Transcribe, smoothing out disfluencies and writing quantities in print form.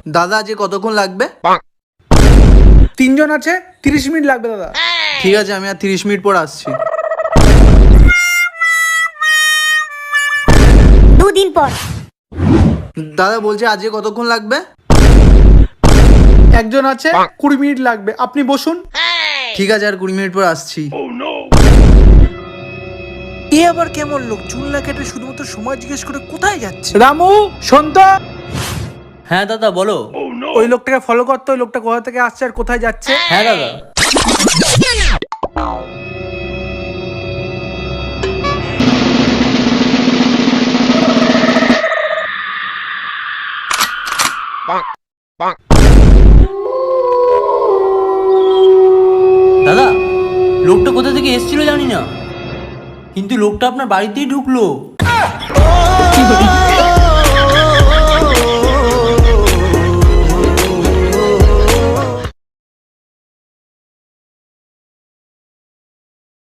দাদা আজকে কতক্ষণ লাগবে? 3 জন আছে, 30 মিনিট লাগবে দাদা। ঠিক আছে, আমি আর 30 মিনিট পর আসছি। 2 দিন পর। দাদা বলছে আজকে কতক্ষণ লাগবে? একজন আছে, 20 মিনিট লাগবে, আপনি বসুন। ঠিক আছে, আর 20 মিনিট পর আসছি। এ আবার কেমন লোক, চুল না কেটে শুধুমাত্র সময় জিজ্ঞেস করে কোথায় যাচ্ছে? রামু শোন তো, হ্যাঁ দাদা বলো। ওই লোকটাকে ফলো করতে, ওই লোকটা কোথা থেকে আসছে আর কোথায় যাচ্ছে। হ্যাঁ দাদা। দাদা, লোকটা কোথা থেকে এসেছিল জানি না, কিন্তু লোকটা আপনার বাড়িতেই ঢুকলো।